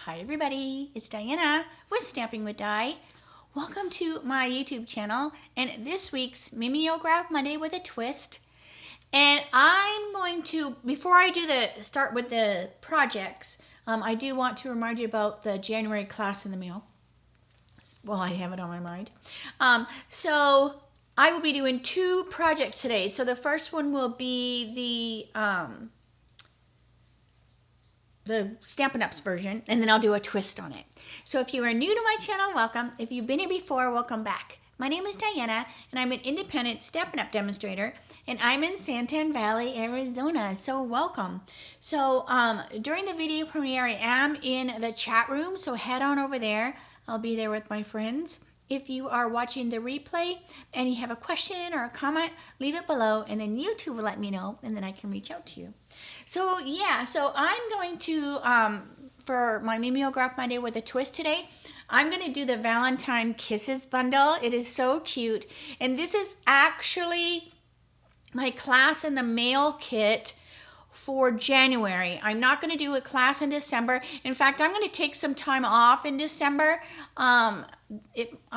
Hi everybody, it's Diana with Stamping with Di. Welcome to my YouTube channel and this week's Mimeograph Monday with a Twist. And I'm going to, before I start with the projects, I do want to remind you about the January class in the mail. Well, I have it on my mind. So I will be doing two projects today. So the first one will be the Stampin' Up's version, and then I'll do a twist on it. So if you are new to my channel, welcome. If you've been here before, welcome back. My name is Diana, and I'm an independent Stampin' Up demonstrator, and I'm in Santan Valley, Arizona, so welcome. So during the video premiere, I am in the chat room, so head on over there. I'll be there with my friends. If you are watching the replay and you have a question or a comment, leave it below, and then YouTube will let me know, and then I can reach out to you. So yeah, so I'm going to, for my Mimeograph Monday with a Twist today, I'm going to do the Valentine Kisses Bundle. It is so cute. And this is actually my class in the mail kit for January. I'm not going to do a class in December. In fact, I'm going to take some time off in December. I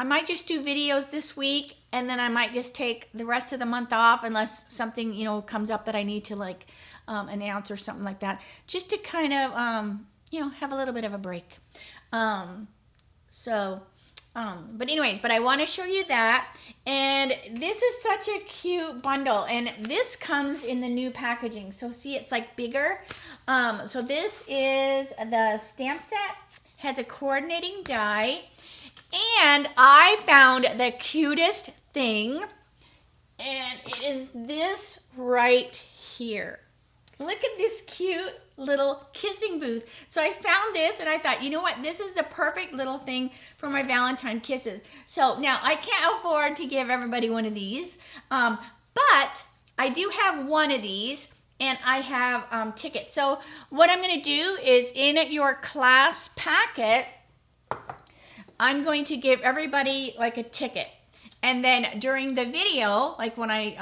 might just do videos this week, and then I might just take the rest of the month off unless something, comes up that I need to announce or something like that, just to kind of, have a little bit of a break. But anyways, but I want to show you that. And this is such a cute bundle, and this comes in the new packaging. So see, it's like bigger. So this is the stamp set, has a coordinating die, and I found the cutest thing, and it is this right here. Look at this cute little kissing booth. So I found this and I thought, you know what? This is the perfect little thing for my Valentine kisses. So now I can't afford to give everybody one of these, but I do have one of these, and I have tickets. So what I'm going to do is, in your class packet, I'm going to give everybody like a ticket. And then during the video, like when I,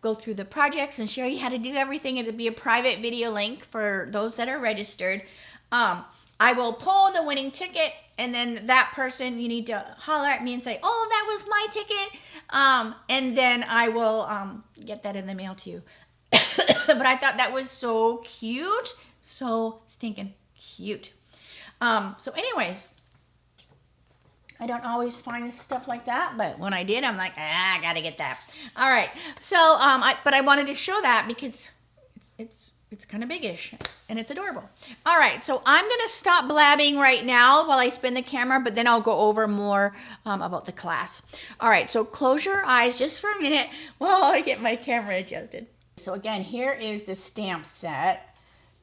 go through the projects and show you how to do everything, it'll be a private video link for those that are registered. I will pull the winning ticket, and then that person, you need to holler at me and say, oh, that was my ticket. And then I will get that in the mail to you. But I thought that was so cute. So stinking cute. So anyways, I don't always find stuff like that, but when I did, I'm like, I gotta get that. All right, so but I wanted to show that because it's kind of biggish and it's adorable. All right, so I'm gonna stop blabbing right now while I spin the camera, but then I'll go over more about the class. All right, so close your eyes just for a minute while I get my camera adjusted. So again, here is the stamp set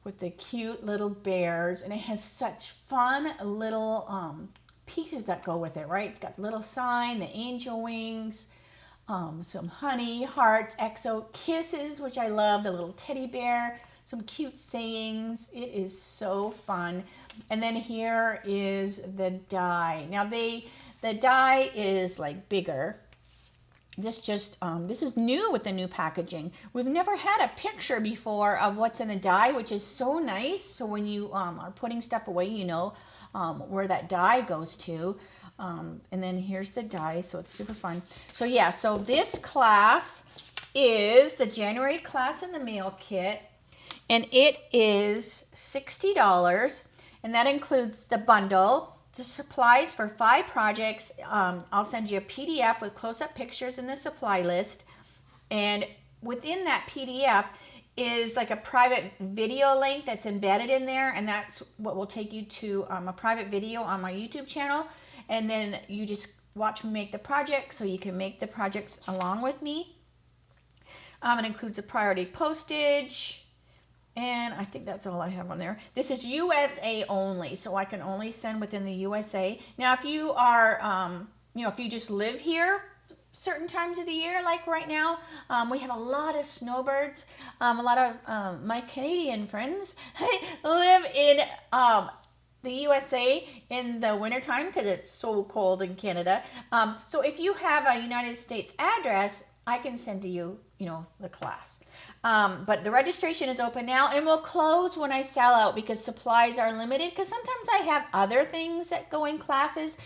with the cute little bears, and it has such fun little pieces that go with it, right? It's got the little sign, the angel wings, some honey, hearts, XO, kisses, which I love, the little teddy bear, some cute sayings. It is so fun. And then here is the die. Now the die is like bigger. This is new with the new packaging. We've never had a picture before of what's in the die, which is so nice. So when you are putting stuff away, you know where that die goes to. And then here's the die, so it's super fun. So yeah, so this class is the January class in the mail kit, and it is $60, and that includes the bundle, the supplies for 5 projects. I'll send you a PDF with close-up pictures in the supply list, and within that PDF is like a private video link that's embedded in there, and that's what will take you to a private video on my YouTube channel, and then you just watch me make the project, so you can make the projects along with me. It includes a priority postage, and I think that's all I have on there. This is USA only, so I can only send within the USA. Now, if you are, if you just live here certain times of the year, like right now, we have a lot of snowbirds. A lot of my Canadian friends live in the USA in the wintertime because it's so cold in Canada. So if you have a United States address, I can send to you, the class. But the registration is open now and will close when I sell out because supplies are limited, because sometimes I have other things that go in classes.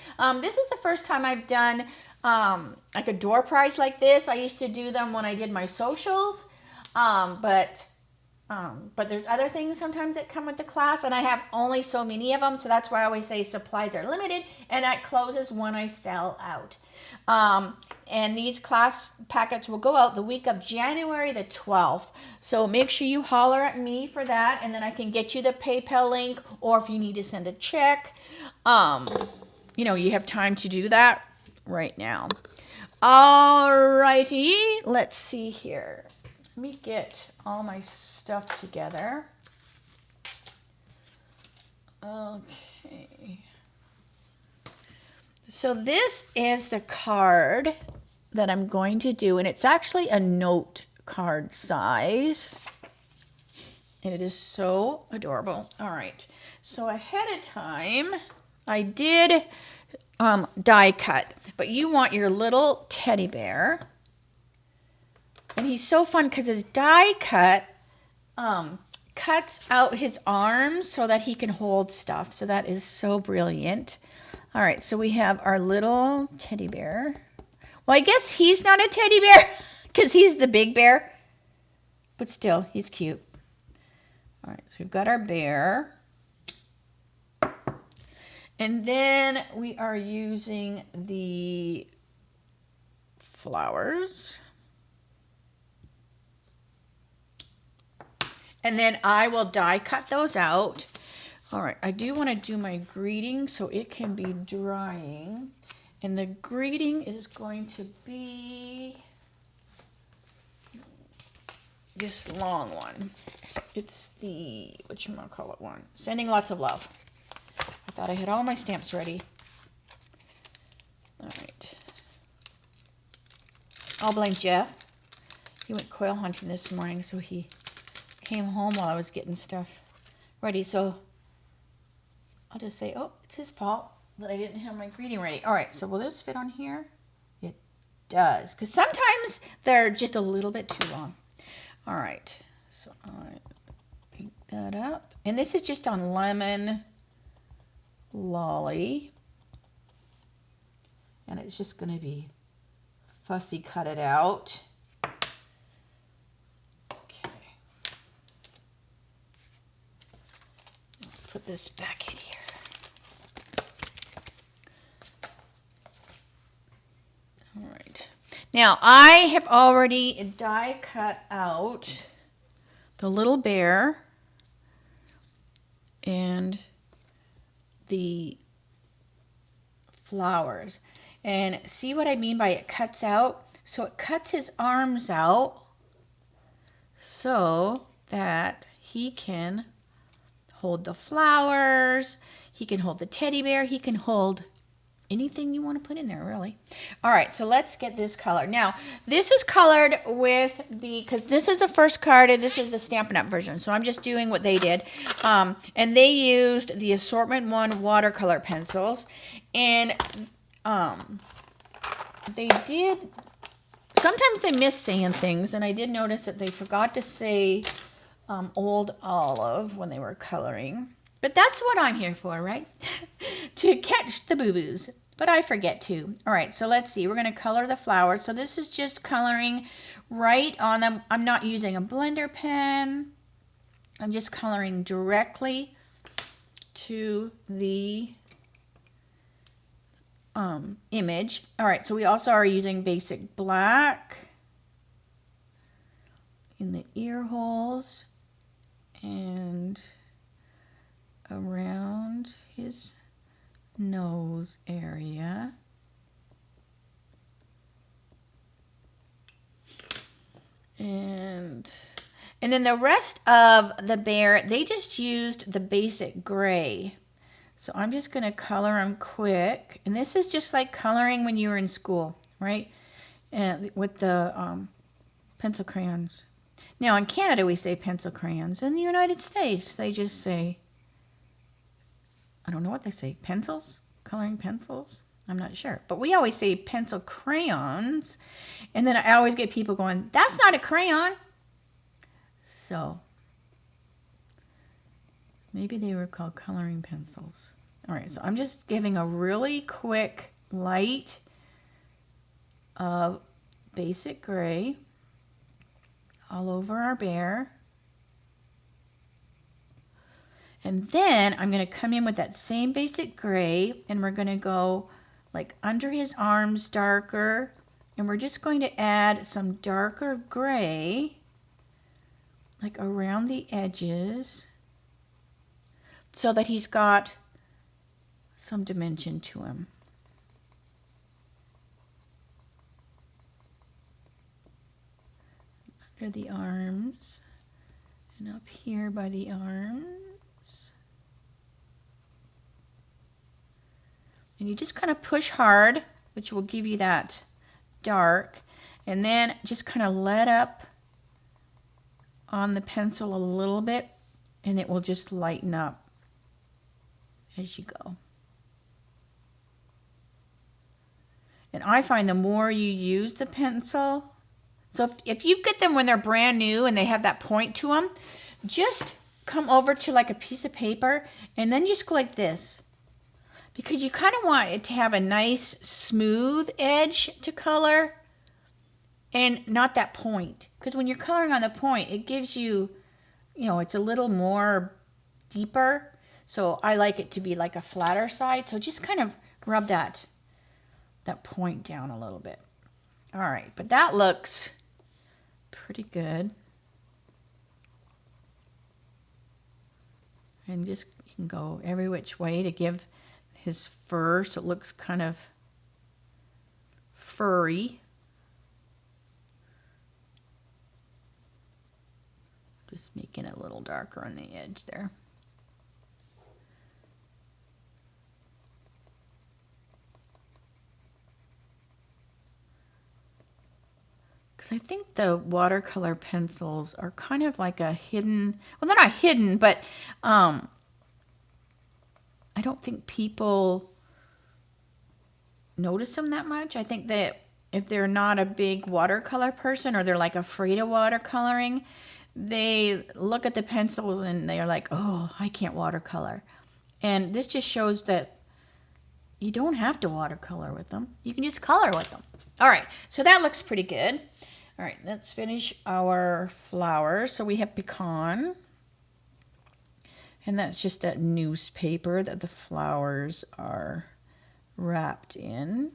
This is the first time I've done like a door prize like this. I used to do them when I did my socials, but there's other things sometimes that come with the class, and I have only so many of them, so that's why I always say supplies are limited, and that closes when I sell out. And these class packets will go out the week of January the 12th, so make sure you holler at me for that, and then I can get you the PayPal link, or if you need to send a check, you have time to do that right now. Alrighty, let's see here. Let me get all my stuff together. Okay. So this is the card that I'm going to do, and it's actually a note card size. And it is so adorable. All right. So ahead of time, I did die cut, but you want your little teddy bear. And he's so fun because his die cut cuts out his arms so that he can hold stuff. So that is so brilliant. All right, so we have our little teddy bear. Well, I guess he's not a teddy bear because he's the big bear. But still, he's cute. All right, so we've got our bear. And then we are using the flowers. And then I will die cut those out. All right, I do want to do my greeting so it can be drying. And the greeting is going to be this long one. It's the, whatchamacallit one? Sending lots of love. I thought I had all my stamps ready. All right. I'll blame Jeff. He went quail hunting this morning, so he came home while I was getting stuff ready. So I'll just say, oh, it's his fault that I didn't have my greeting ready. All right, so will this fit on here? It does, because sometimes they're just a little bit too long. All right, so I pick that up. And this is just on Lemon Lolly. And it's just going to be fussy cut it out. Put this back in here. All right. Now, I have already die cut out the little bear and the flowers. And see what I mean by it cuts out? So it cuts his arms out so that he can hold the flowers, he can hold the teddy bear, he can hold anything you want to put in there, really. All right, so let's get this colored. Now, this is colored with because this is the first card and this is the Stampin' Up version, so I'm just doing what they did. And they used the Assortment 1 watercolor pencils, and they did, sometimes they miss saying things, and I did notice that they forgot to say Old Olive when they were coloring. But that's what I'm here for, right? To catch the boo-boos. But I forget to. All right, so let's see. We're going to color the flowers. So this is just coloring right on them. I'm not using a blender pen. I'm just coloring directly to the image. All right, so we also are using basic black in the ear holes and around his nose area. And then the rest of the bear, they just used the basic gray. So I'm just going to color them quick. And this is just like coloring when you were in school, right? And with the pencil crayons. Now, in Canada, we say pencil crayons. In the United States, they just say, I don't know what they say, pencils? Coloring pencils? I'm not sure. But we always say pencil crayons. And then I always get people going, that's not a crayon. So maybe they were called coloring pencils. All right, so I'm just giving a really quick light of basic gray all over our bear. And then I'm going to come in with that same basic gray, and we're going to go like under his arms darker, and we're just going to add some darker gray like around the edges so that he's got some dimension to him. Under the arms and up here by the arms. And you just kind of push hard, which will give you that dark, and then just kind of let up on the pencil a little bit, and it will just lighten up as you go. And I find the more you use the pencil, so if you get them when they're brand new and they have that point to them, just come over to like a piece of paper and then just go like this. Because you kind of want it to have a nice smooth edge to color and not that point. Because when you're coloring on the point, it gives you, you know, it's a little more deeper. So I like it to be like a flatter side. So just kind of rub that point down a little bit. All right, but that looks pretty good. And just you can go every which way to give his fur so it looks kind of furry. Just making it a little darker on the edge there. Because I think the watercolor pencils are kind of like a hidden, well, they're not hidden, but I don't think people notice them that much. I think that if they're not a big watercolor person or they're like afraid of watercoloring, they look at the pencils and they're like, oh, I can't watercolor. And this just shows that you don't have to watercolor with them. You can just color with them. All right, so that looks pretty good. All right, let's finish our flowers. So we have pecan. And that's just that newspaper that the flowers are wrapped in.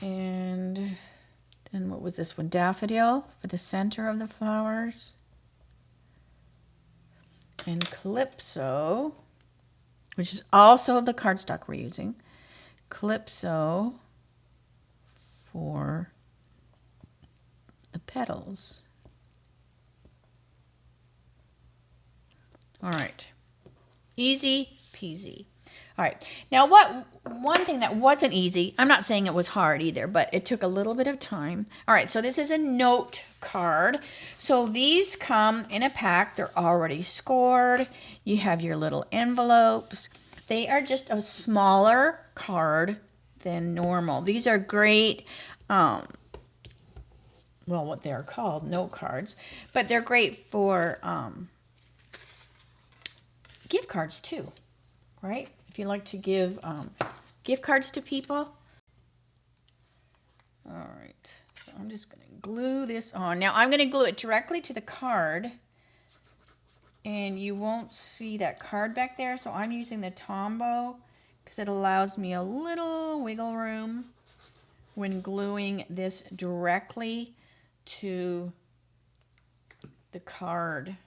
And then what was this one? Daffodil for the center of the flowers. And Calypso, which is also the cardstock we're using. Calypso for the petals. All right, easy peasy. All right, now one thing that wasn't easy, I'm not saying it was hard either, but it took a little bit of time. All right, so this is a note card. So these come in a pack. They're already scored. You have your little envelopes. They are just a smaller card than normal. These are great, well, what they're called, note cards, but they're great for gift cards too, right? If you like to give gift cards to people. All right, so I'm just going to glue this on. Now I'm going to glue it directly to the card, and you won't see that card back there. So I'm using the Tombow because it allows me a little wiggle room when gluing this directly to the card.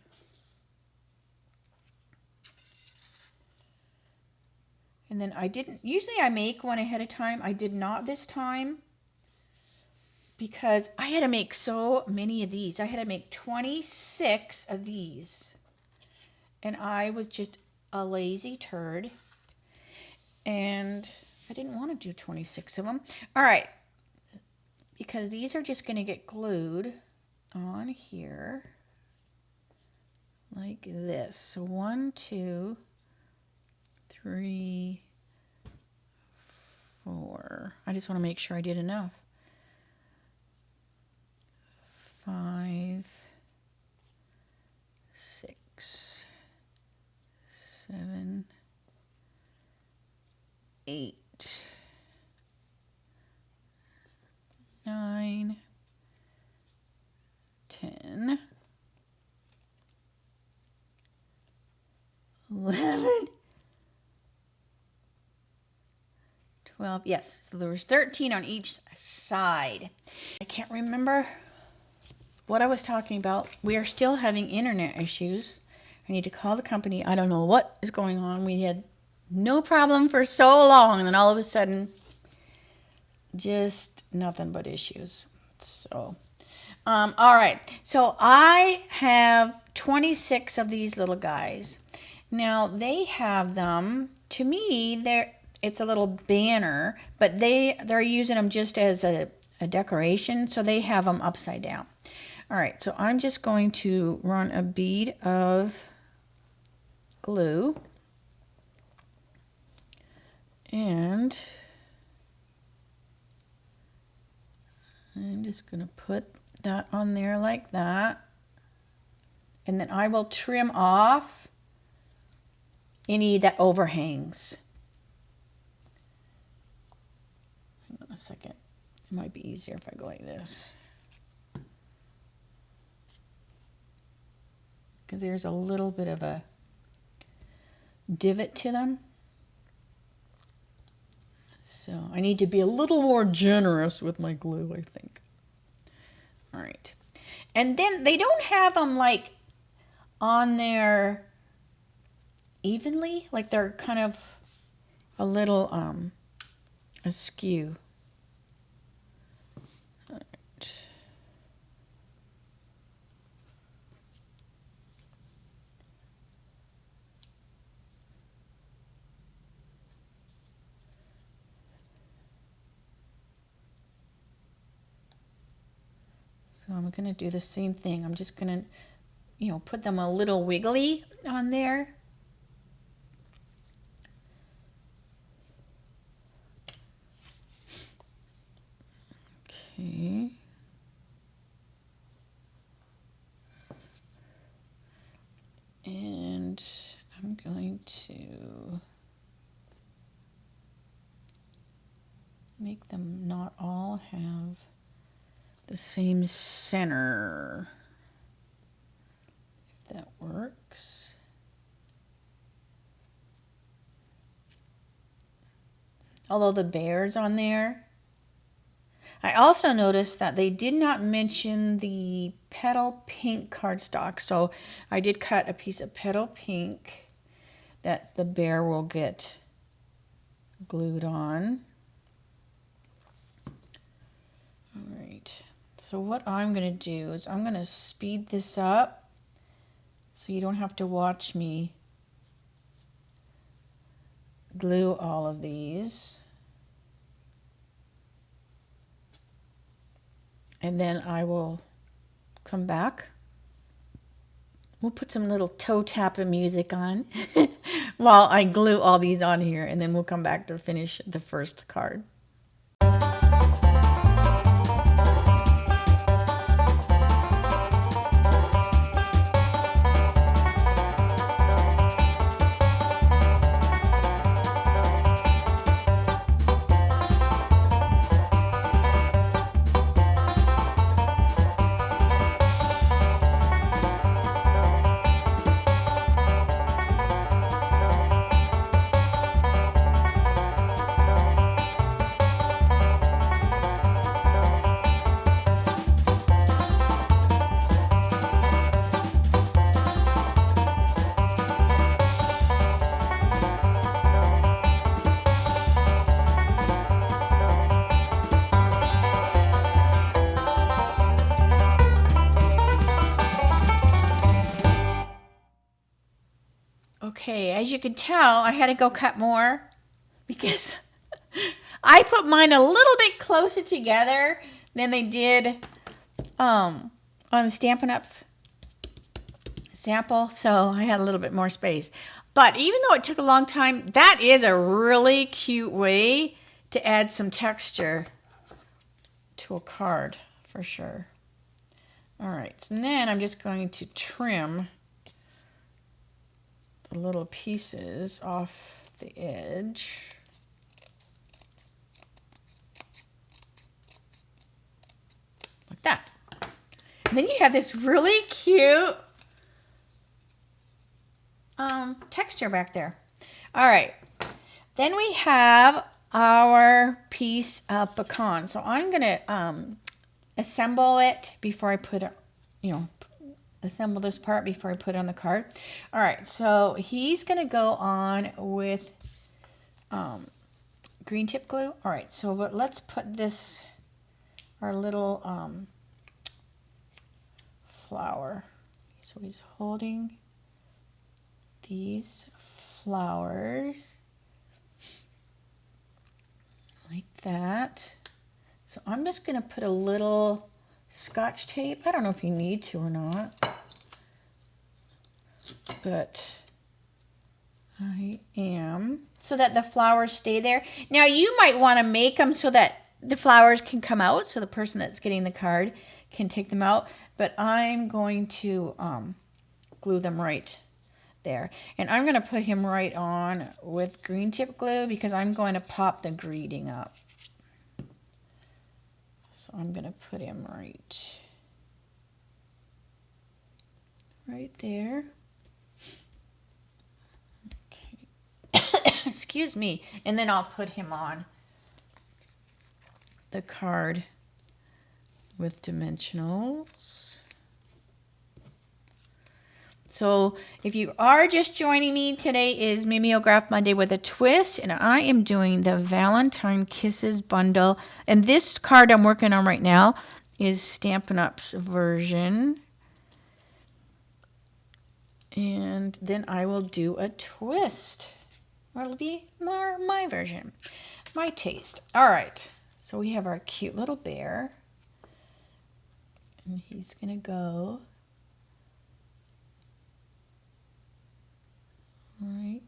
And then usually I make one ahead of time. I did not this time because I had to make so many of these. I had to make 26 of these. And I was just a lazy turd. And I didn't want to do 26 of them. All right. Because these are just going to get glued on here like this. So 1, 2, 3, 4. I just want to make sure I did enough. 5, 6, 7, 8, 9, 10, 11, 12. Yes, so there was 13 on each side. I can't remember what I was talking about. We are still having internet issues. I need to call the company. I don't know what is going on. We had no problem for so long, and then all of a sudden, just nothing but issues. So, all right. So I have 26 of these little guys. Now they have them. To me, it's a little banner, but they're using them just as a decoration, so they have them upside down. All right, so I'm just going to run a bead of glue, and I'm just going to put that on there like that, and then I will trim off any that overhangs. Hang on a second. It might be easier if I go like this, because there's a little bit of a divot to them. So I need to be a little more generous with my glue, I think. All right. And then they don't have them like on there evenly, like they're kind of a little askew. All right. So I'm going to do the same thing. I'm just going to, put them a little wiggly on there. Okay. And I'm going to make them not all have the same center, if that works. Although the bear's on there. I also noticed that they did not mention the petal pink cardstock, so I did cut a piece of petal pink that the bear will get glued on. All right, so what I'm going to do is I'm going to speed this up so you don't have to watch me glue all of these. And then I will come back. We'll put some little toe tapping music on while I glue all these on here, and then we'll come back to finish the first card. Okay, as you can tell, I had to go cut more because I put mine a little bit closer together than they did on Stampin' Up's sample, so I had a little bit more space. But even though it took a long time, that is a really cute way to add some texture to a card for sure. All right, so then I'm just going to trim the little pieces off the edge. Like that. And then you have this really cute texture back there. All right, then we have our piece of pecan. So I'm gonna assemble it before I put it, assemble this part before I put it on the card. All right, so he's gonna go on with green tip glue. All right, so let's put this, our little flower. So he's holding these flowers like that. So I'm just going to put a little Scotch tape. I don't know if you need to or not, but I am, so that the flowers stay there. Now you might want to make them so that the flowers can come out, so the person that's getting the card can take them out, but I'm going to glue them right there. And I'm going to put him right on with green tip glue because I'm going to pop the greeting up. So I'm going to put him right there. Okay. Excuse me. And then I'll put him on the card with dimensionals. So if you are just joining me, today is Mimeograph Monday with a twist, and I am doing the Valentine Kisses Bundle. And this card I'm working on right now is Stampin' Up's version. And then I will do a twist. Or it'll be more my version, my taste. All right, so we have our cute little bear. And he's gonna go right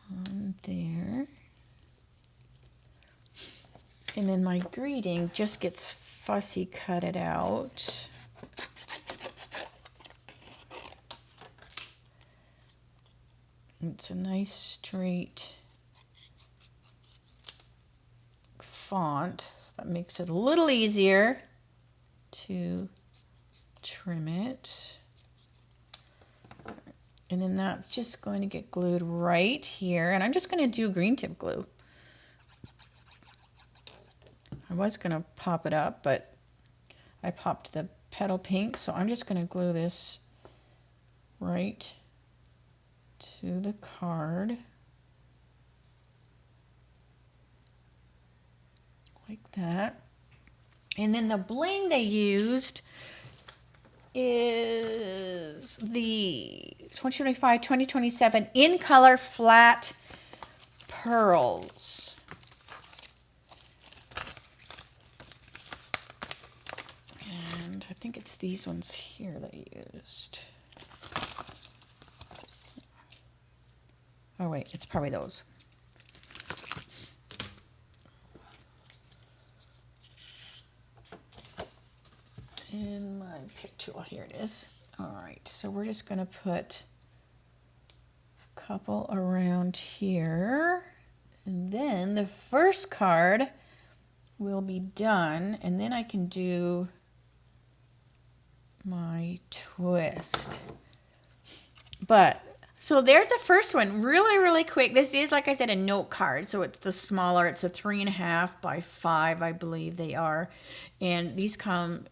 on there. And then my greeting just gets fussy cutted out. It's a nice straight font. So that makes it a little easier to trim it. And then that's just going to get glued right here. And I'm just going to do green tip glue. I was going to pop it up, but I popped the petal pink. So I'm just going to glue this right to the card. Like that. And then the bling they used is the 2025-2027 in color flat pearls. And I think it's these ones here that I used. Oh wait, it's probably those. In my pick tool, here it is. All right, so we're just gonna put a couple around here, and then the first card will be done, and then I can do my twist. But so there's the first one, really, really quick. This is, like I said, a note card, so it's the smaller. It's a 3.5 by 5, I believe they are, and these come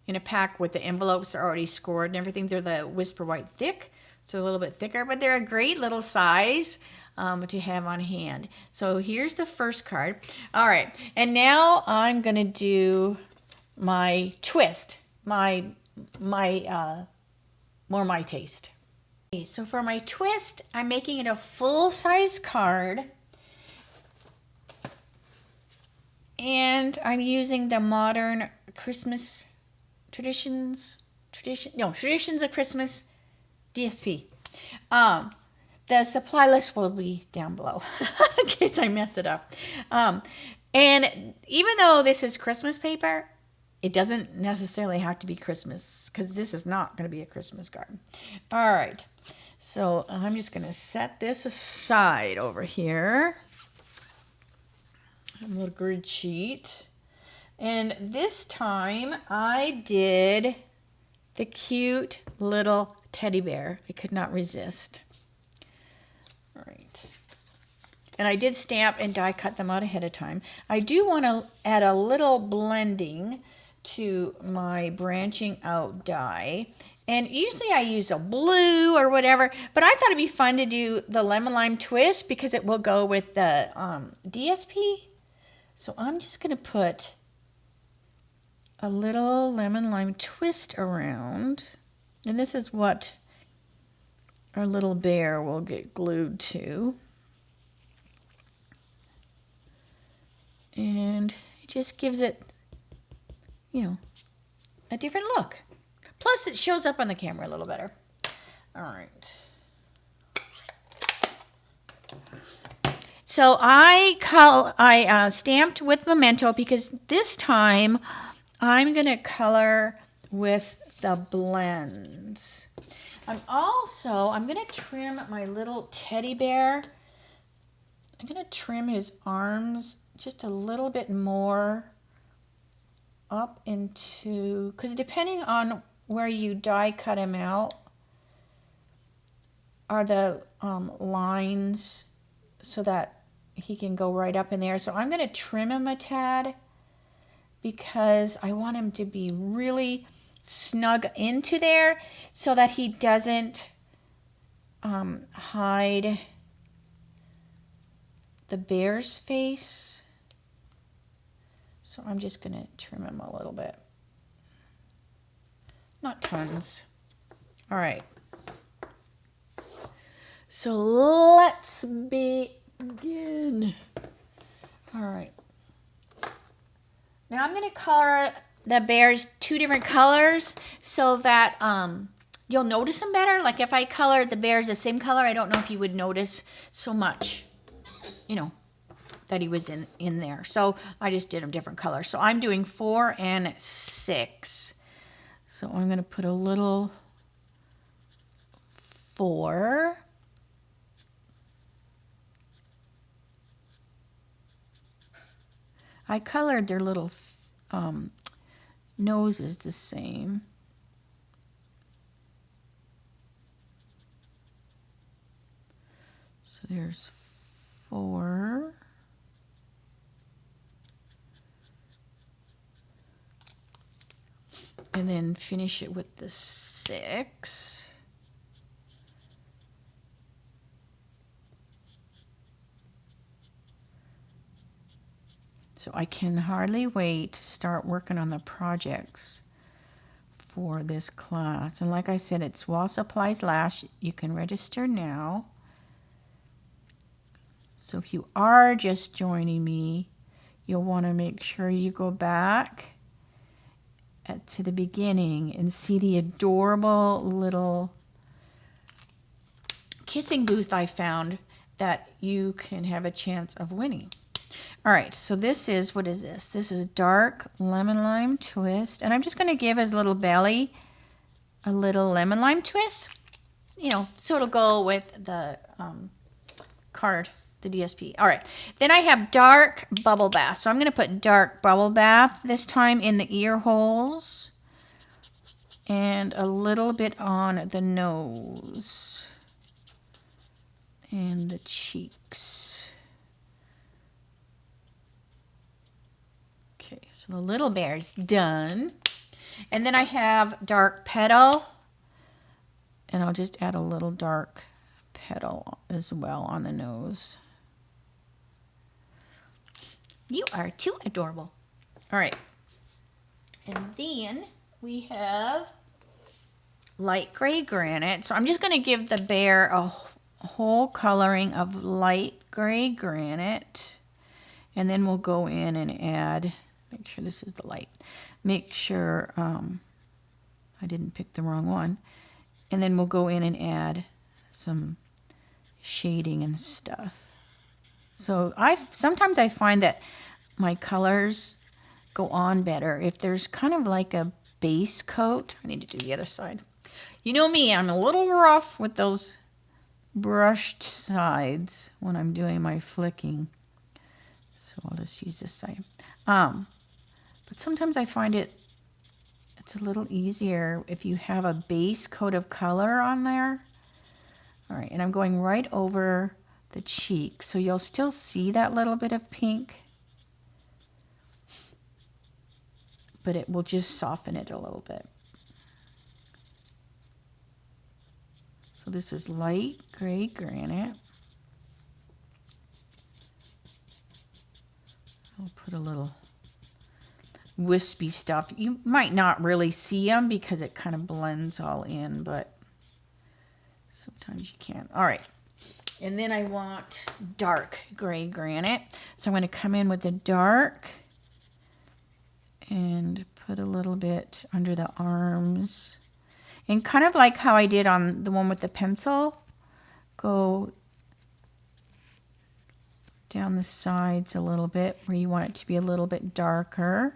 in a pack with the envelopes. They're already scored and everything. They're the Whisper White Thick, so a little bit thicker, but they're a great little size to have on hand. So here's the first card. All right, and now I'm gonna do my twist, more my taste. Okay, so for my twist, I'm making it a full-size card, and I'm using the modern Christmas Traditions of Christmas DSP. The supply list will be down below in case I mess it up. And even though this is Christmas paper, it doesn't necessarily have to be Christmas because this is not going to be a Christmas card. All right. So I'm just going to set this aside over here. A little grid sheet. And this time I did the cute little teddy bear. I could not resist. All right. And I did stamp and die cut them out ahead of time. I do want to add a little blending to my branching out die. And usually I use a blue or whatever, but I thought it'd be fun to do the lemon lime twist because it will go with the DSP. So I'm just going to put a little lemon lime twist around. And this is what our little bear will get glued to. And it just gives it, you know, a different look. Plus it shows up on the camera a little better. All right. So I stamped with Memento because this time I'm going to color with the blends. I'm going to trim my little teddy bear. I'm going to trim his arms just a little bit more up into, because depending on where you die cut him out are the lines so that he can go right up in there. So I'm going to trim him a tad because I want him to be really snug into there so that he doesn't hide the bear's face. So I'm just going to trim him a little bit. Not tons. All right. So let's begin. All right. Now I'm going to color the bears two different colors so that you'll notice them better. Like if I colored the bears the same color, I don't know if you would notice so much, you know, that he was in there. So I just did them different colors. So I'm doing 4 and 6. So I'm going to put a little 4. I colored their little noses the same. So there's 4. And then finish it with the 6. So I can hardly wait to start working on the projects for this class. And like I said, it's while supplies last. You can register now. So if you are just joining me, you'll want to make sure you go back to the beginning and see the adorable little kissing booth I found that you can have a chance of winning. All right, so this is, what is this? This is dark lemon lime twist, and I'm just going to give his little belly a little lemon lime twist, you know, so it'll go with the card, the DSP. All right, then I have dark bubble bath. So I'm going to put dark bubble bath this time in the ear holes and a little bit on the nose and the cheeks. Okay, so the little bear's done. And then I have dark petal, and I'll just add a little dark petal as well on the nose. You are too adorable. All right. And then we have light gray granite. So I'm just going to give the bear a whole coloring of light gray granite. And then we'll go in and add, make sure this is the light. Make sure I didn't pick the wrong one. And then we'll go in and add some shading and stuff. So sometimes I find that my colors go on better if there's kind of like a base coat. I need to do the other side. You know me, I'm a little rough with those brushed sides when I'm doing my flicking. So I'll just use this side. But sometimes I find it's a little easier if you have a base coat of color on there. All right, and I'm going right over the cheek, so you'll still see that little bit of pink, but it will just soften it a little bit. So this is light gray granite. I'll put a little wispy stuff. You might not really see them because it kind of blends all in, but sometimes you can. All right. And then I want dark gray granite. So I'm going to come in with the dark and put a little bit under the arms. And kind of like how I did on the one with the pencil, go down the sides a little bit where you want it to be a little bit darker.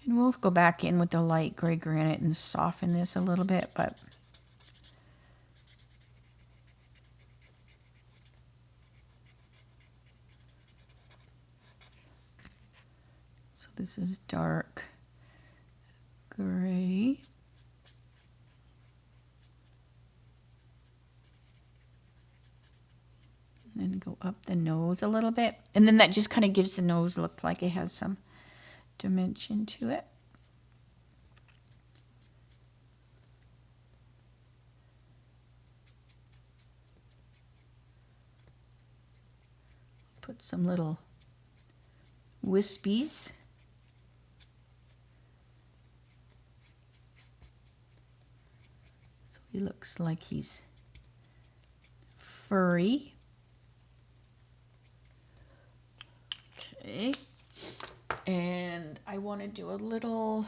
And we'll go back in with the light gray granite and soften this a little bit, but so this is dark gray. And then go up the nose a little bit. And then that just kind of gives the nose look like it has some dimension to it. Put some little wispies. So he looks like he's furry. Okay. And I want to do a little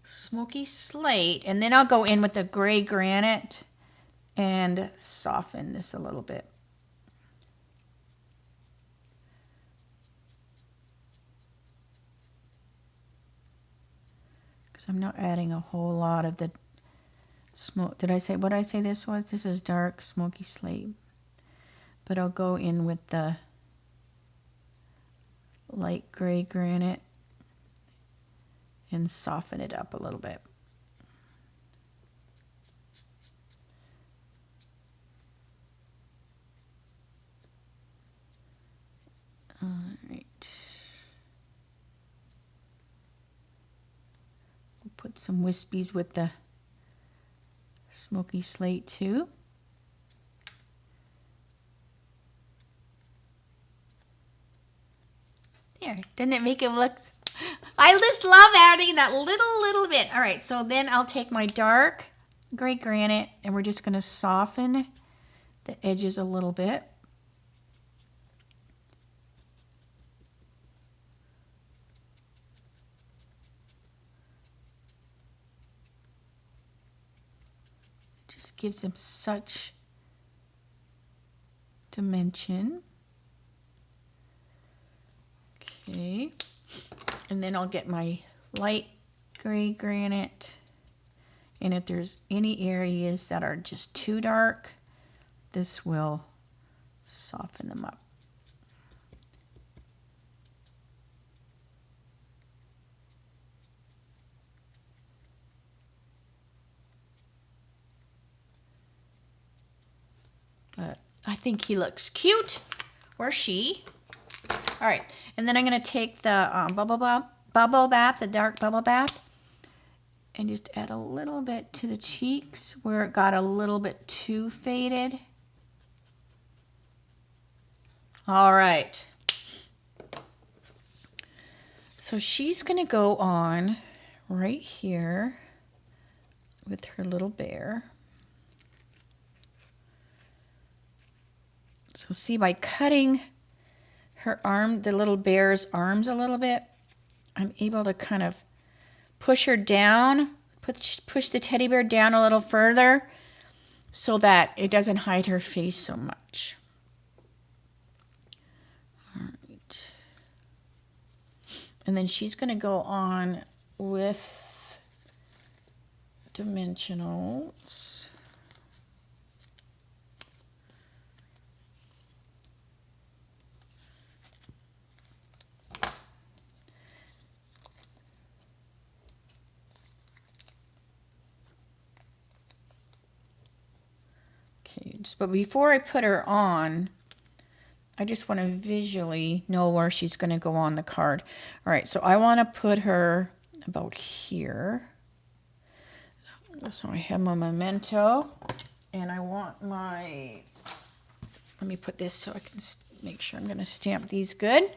smoky slate, and then I'll go in with the gray granite and soften this a little bit. Because I'm not adding a whole lot of the smoke. Did I say what I say this was? This is dark smoky slate. But I'll go in with the light gray granite and soften it up a little bit. All right. We'll put some wispies with the smoky slate too. There, doesn't it make it look? I just love adding that little bit. All right, so then I'll take my dark gray granite and we're just going to soften the edges a little bit. It just gives them such dimension. Okay, and then I'll get my light gray granite, and if there's any areas that are just too dark, this will soften them up. But I think he looks cute, or she. All right, and then I'm going to take the bubble bath, the dark bubble bath, and just add a little bit to the cheeks where it got a little bit too faded. All right. So she's going to go on right here with her little bear. So see, by cutting her arm, the little bear's arms a little bit, I'm able to kind of push her down, push the teddy bear down a little further so that it doesn't hide her face so much. All right. And then she's going to go on with dimensionals. But before I put her on, I just want to visually know where she's going to go on the card. All right, so I want to put her about here. So I have my memento, and I want my, let me put this so I can make sure I'm going to stamp these good.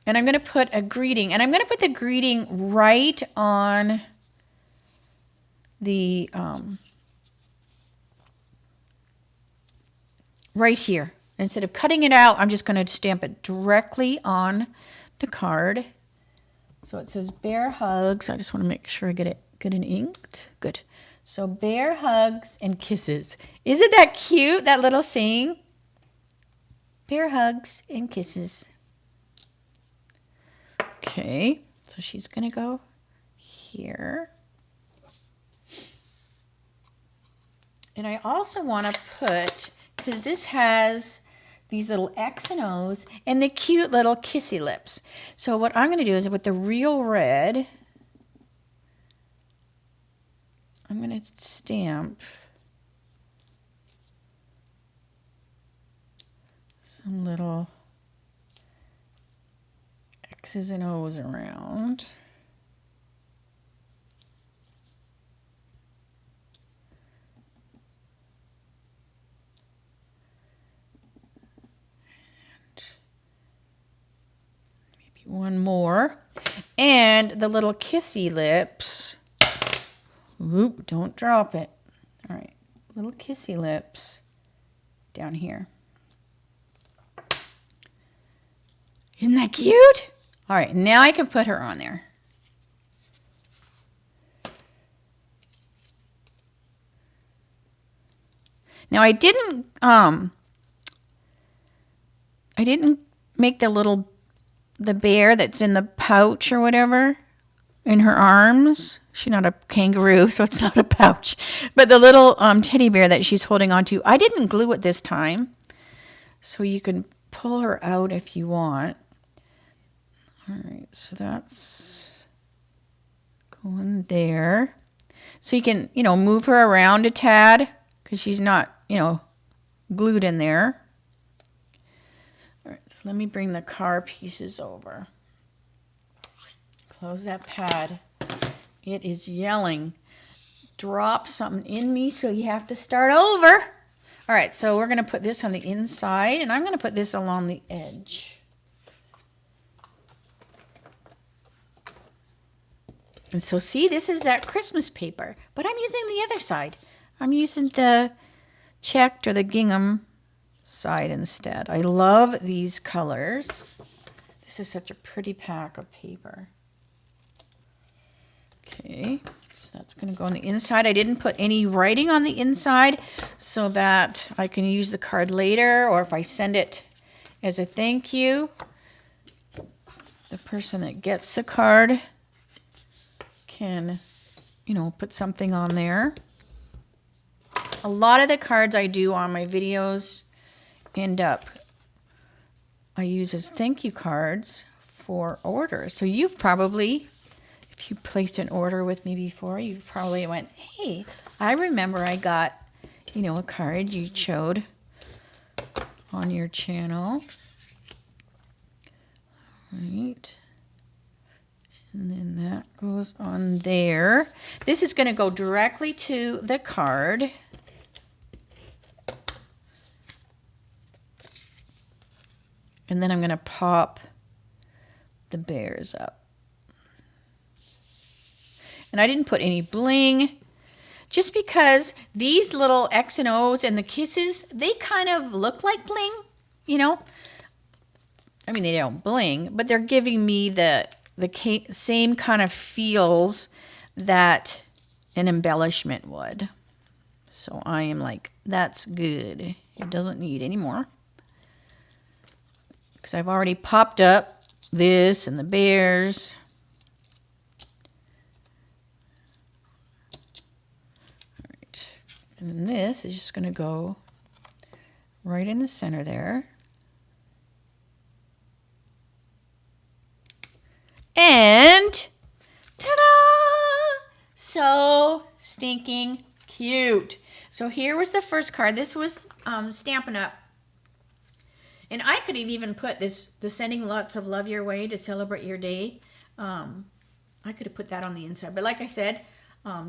And I'm going to put a greeting, and I'm going to put the greeting right on the, right here. Instead of cutting it out, I'm just going to stamp it directly on the card. So it says bear hugs. I just want to make sure I get it good and inked. Good. So bear hugs and kisses. Isn't that cute, that little saying? Bear hugs and kisses. Okay, so she's going to go here. And I also want to put, because this has these little X and O's and the cute little kissy lips. So what I'm going to do is with the real red, I'm going to stamp some little X's and O's around. One more. And the little kissy lips. Oop, don't drop it. All right, little kissy lips down here. Isn't that cute? All right, now I can put her on there. Now I didn't make the bear that's in the pouch or whatever in her arms. She's not a kangaroo, so it's not a pouch. But the little teddy bear that she's holding on to, I didn't glue it this time. So you can pull her out if you want. All right, so that's going there. So you can, move her around a tad because she's not, glued in there. All right, so let me bring the car pieces over. Close that pad. It is yelling. Drop something in me, so you have to start over. All right, so we're going to put this on the inside, and I'm going to put this along the edge. And so see, this is that Christmas paper, but I'm using the other side. I'm using the checked or the gingham side instead. I love these colors. This is such a pretty pack of paper. Okay, so that's going to go on the inside. I didn't put any writing on the inside so that I can use the card later, or if I send it as a thank you, the person that gets the card can, put something on there. A lot of the cards I do on my videos I use as thank you cards for orders. So you've probably, if you placed an order with me before, you've probably went, hey, I remember I got, a card you showed on your channel. All right. And then that goes on there. This is going to go directly to the card. And then I'm going to pop the bears up. And I didn't put any bling, just because these little X and O's and the kisses, they kind of look like bling, I mean, they don't bling, but they're giving me the same kind of feels that an embellishment would. So I am like, that's good. It doesn't need any more. Because I've already popped up this and the bears. All right. And then this is just going to go right in the center there. And ta-da! So stinking cute. So here was the first card. This was Stampin' Up. And I could have even put this, the sending lots of love your way to celebrate your day. I could have put that on the inside. But like I said,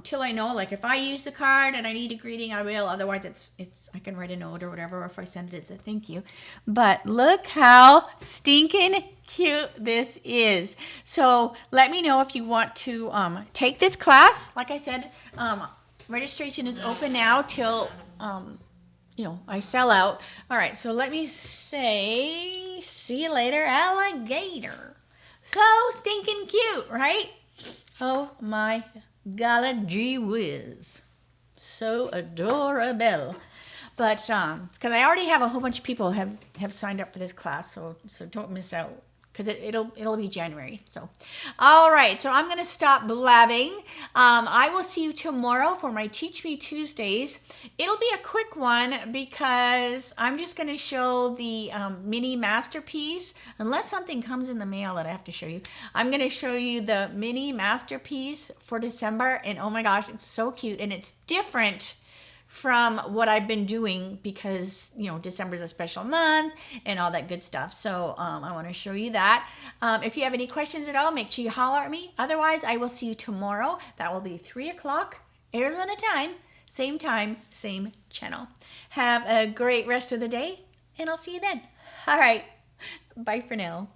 till I know, like if I use the card and I need a greeting, I will. Otherwise, it's I can write a note or whatever, or if I send it as a thank you. But look how stinking cute this is. So let me know if you want to take this class. Like I said, registration is open now till I sell out. All right, so let me say, see you later, alligator. So stinking cute, right? Oh my golly gee whiz. So adorable. But because I already have a whole bunch of people have signed up for this class, so don't miss out. Because it'll be January. So, all right. So I'm going to stop blabbing. I will see you tomorrow for my Teach Me Tuesdays. It'll be a quick one because I'm just going to show the mini masterpiece. Unless something comes in the mail that I have to show you. I'm going to show you the mini masterpiece for December. And oh my gosh, it's so cute. And it's different from what I've been doing because, December is a special month and all that good stuff. So I want to show you that. If you have any questions at all, make sure you holler at me. Otherwise, I will see you tomorrow. That will be 3 o'clock Arizona time, same channel. Have a great rest of the day, and I'll see you then. All right. Bye for now.